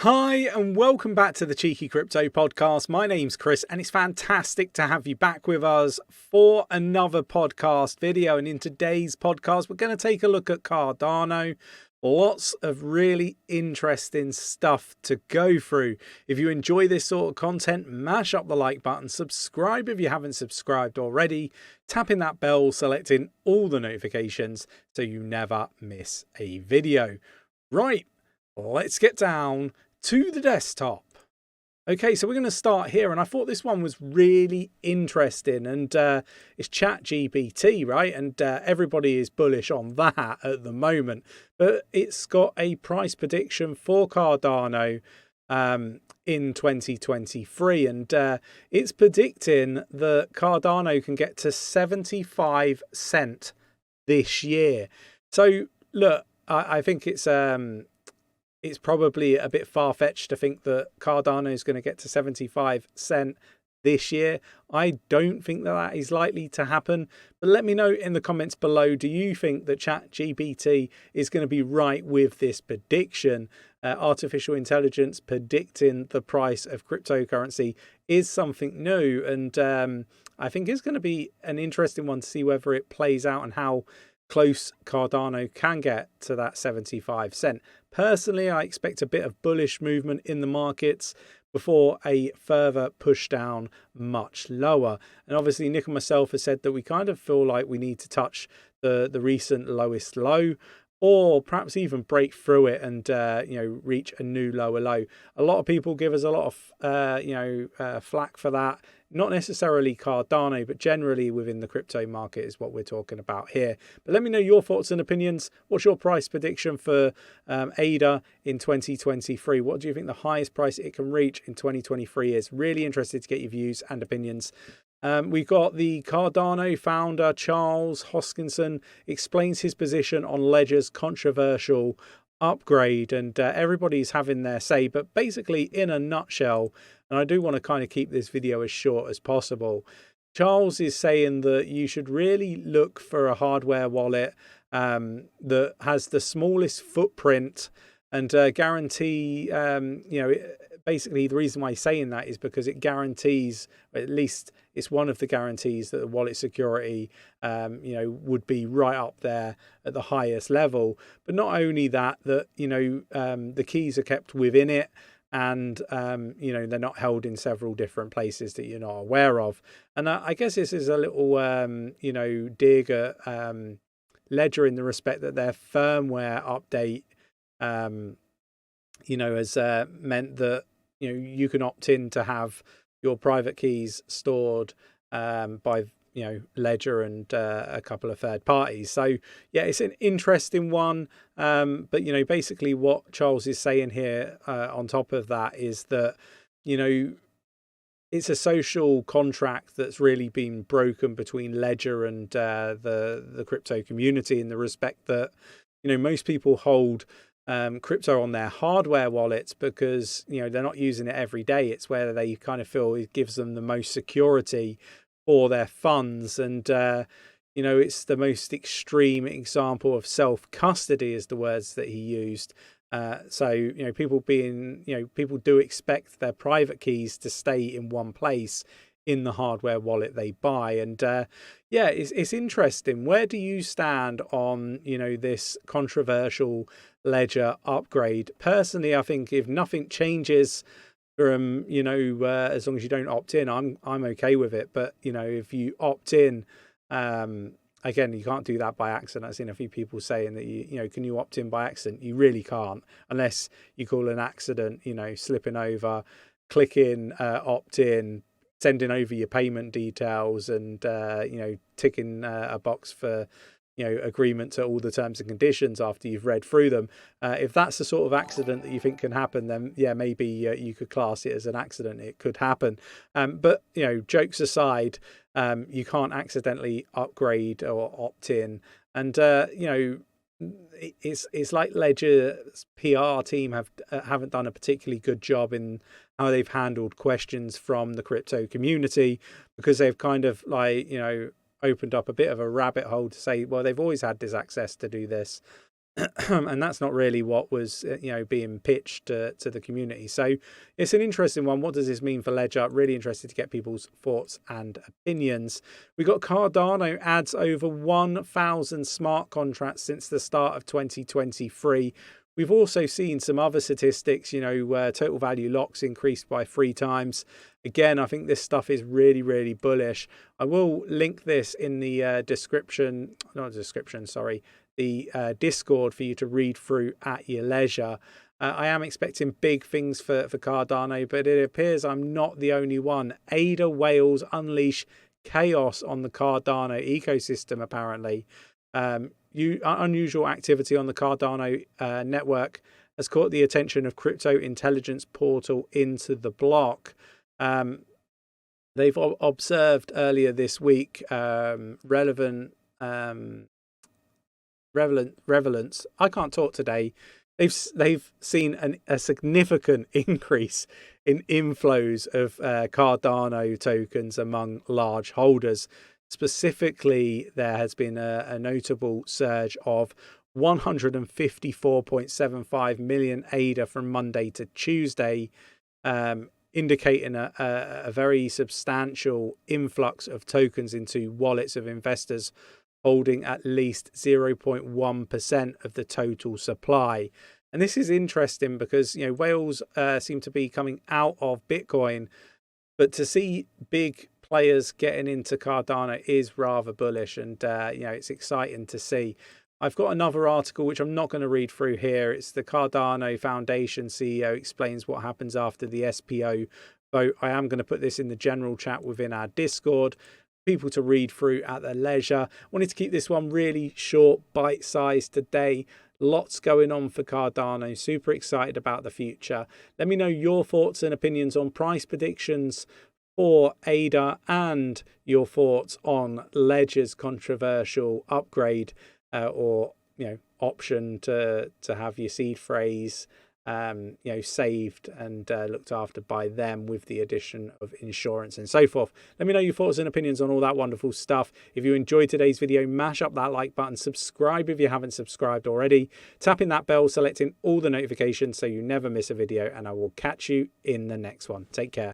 Hi and welcome back to the Cheeky Crypto Podcast. My name's Chris and it's fantastic to have you back with us for another podcast video. And in today's podcast, we're going to take a look at Cardano. Lots of really interesting stuff to go through. If you enjoy this sort of content, mash up the like button, subscribe if you haven't subscribed already, tapping that bell, selecting all the notifications so you never miss a video. Right. Let's get down to the desktop. Okay, so we're going to start here, and I thought this one was really interesting, and it's ChatGPT, right? And everybody is bullish on that at the moment, but it's got a price prediction for Cardano in 2023, and it's predicting that Cardano can get to 75 cent this year. So look, I think it's probably a bit far-fetched to think that Cardano is going to get to 75 cent this year. I don't think that is likely to happen. But let me know in the comments below, do you think that ChatGPT is going to be right with this prediction? Artificial intelligence predicting the price of cryptocurrency is something new. And I think it's going to be an interesting one to see whether it plays out and how close Cardano can get to that 75 cent. Personally, I expect a bit of bullish movement in the markets before a further push down much lower. And obviously, Nick and myself have said that we kind of feel like we need to touch the recent lowest low, or perhaps even break through it and reach a new lower low. A lot of people give us a lot of flack for that. Not necessarily Cardano, but generally within the crypto market is what we're talking about here. But let me know your thoughts and opinions. What's your price prediction for ADA in 2023? What do you think the highest price it can reach in 2023 is? Really interested to get your views and opinions. We've got the Cardano founder, Charles Hoskinson, explains his position on Ledger's controversial upgrade, and everybody's having their say. But basically, in a nutshell, and I do want to kind of keep this video as short as possible, Charles is saying that you should really look for a hardware wallet that has the smallest footprint and guarantee, basically the reason why he's saying that is because it guarantees, at least it's one of the guarantees, that the wallet security, would be right up there at the highest level. But not only that, the keys are kept within it, and they're not held in several different places that you're not aware of. And I guess this is a little dig at Ledger in the respect that their firmware update has meant that you can opt in to have your private keys stored by Ledger and a couple of third parties. So yeah, it's an interesting one. But basically what Charles is saying here on top of that is that it's a social contract that's really been broken between Ledger and the crypto community, in the respect that most people hold crypto on their hardware wallets because they're not using it every day. It's where they kind of feel it gives them the most security for their funds, and it's the most extreme example of self-custody, is the words that he used. So people do expect their private keys to stay in one place in the hardware wallet they buy. And it's interesting. Where do you stand on this controversial Ledger upgrade? Personally, I think if nothing changes from as long as you don't opt in, I'm okay with it. But if you opt in, again, you can't do that by accident. I've seen a few people saying that can you opt in by accident? You really can't, unless you call an accident slipping over, clicking opt in, sending over your payment details, and ticking a box for agreement to all the terms and conditions after you've read through them. If that's the sort of accident that you think can happen, then yeah, maybe you could class it as an accident. It could happen. But jokes aside, you can't accidentally upgrade or opt in. And it's like Ledger's PR team haven't done a particularly good job in how they've handled questions from the crypto community, because they've kind of opened up a bit of a rabbit hole to say, well, they've always had this access to do this. and that's not really what was being pitched to the community. So it's an interesting one. What does this mean for Ledger? Really interested to get people's thoughts and opinions. We got Cardano adds over 1,000 smart contracts since the start of 2023. We've also seen some other statistics, where total value locks increased by 3 times. Again, I think this stuff is really, really bullish. I will link this in the the Discord for you to read through at your leisure. I am expecting big things for Cardano, but it appears I'm not the only one. ADA whales unleash chaos on the Cardano ecosystem, apparently. Unusual activity on the Cardano network has caught the attention of crypto intelligence portal Into the Block. They've observed earlier this week relevance. I can't talk today. They've seen a significant increase in inflows of Cardano tokens among large holders. Specifically, there has been a notable surge of 154.75 million ADA from Monday to Tuesday, indicating a very substantial influx of tokens into wallets of investors holding at least 0.1% of the total supply. And this is interesting because whales seem to be coming out of Bitcoin, but to see big players getting into Cardano is rather bullish, and it's exciting to see. I've got another article which I'm not going to read through here. It's the Cardano Foundation CEO explains what happens after the SPO vote. I am going to put this in the general chat within our Discord, people to read through at their leisure. Wanted to keep this one really short, bite-sized today. Lots going on for Cardano. Super excited about the future. Let me know your thoughts and opinions on price predictions for ADA and your thoughts on Ledger's controversial upgrade or option to have your seed phrase saved and looked after by them with the addition of insurance and so forth. Let me know your thoughts and opinions on all that wonderful stuff. If you enjoyed today's video, mash up that like button, subscribe if you haven't subscribed already, tapping that bell, selecting all the notifications so you never miss a video, and I will catch you in the next one. Take care.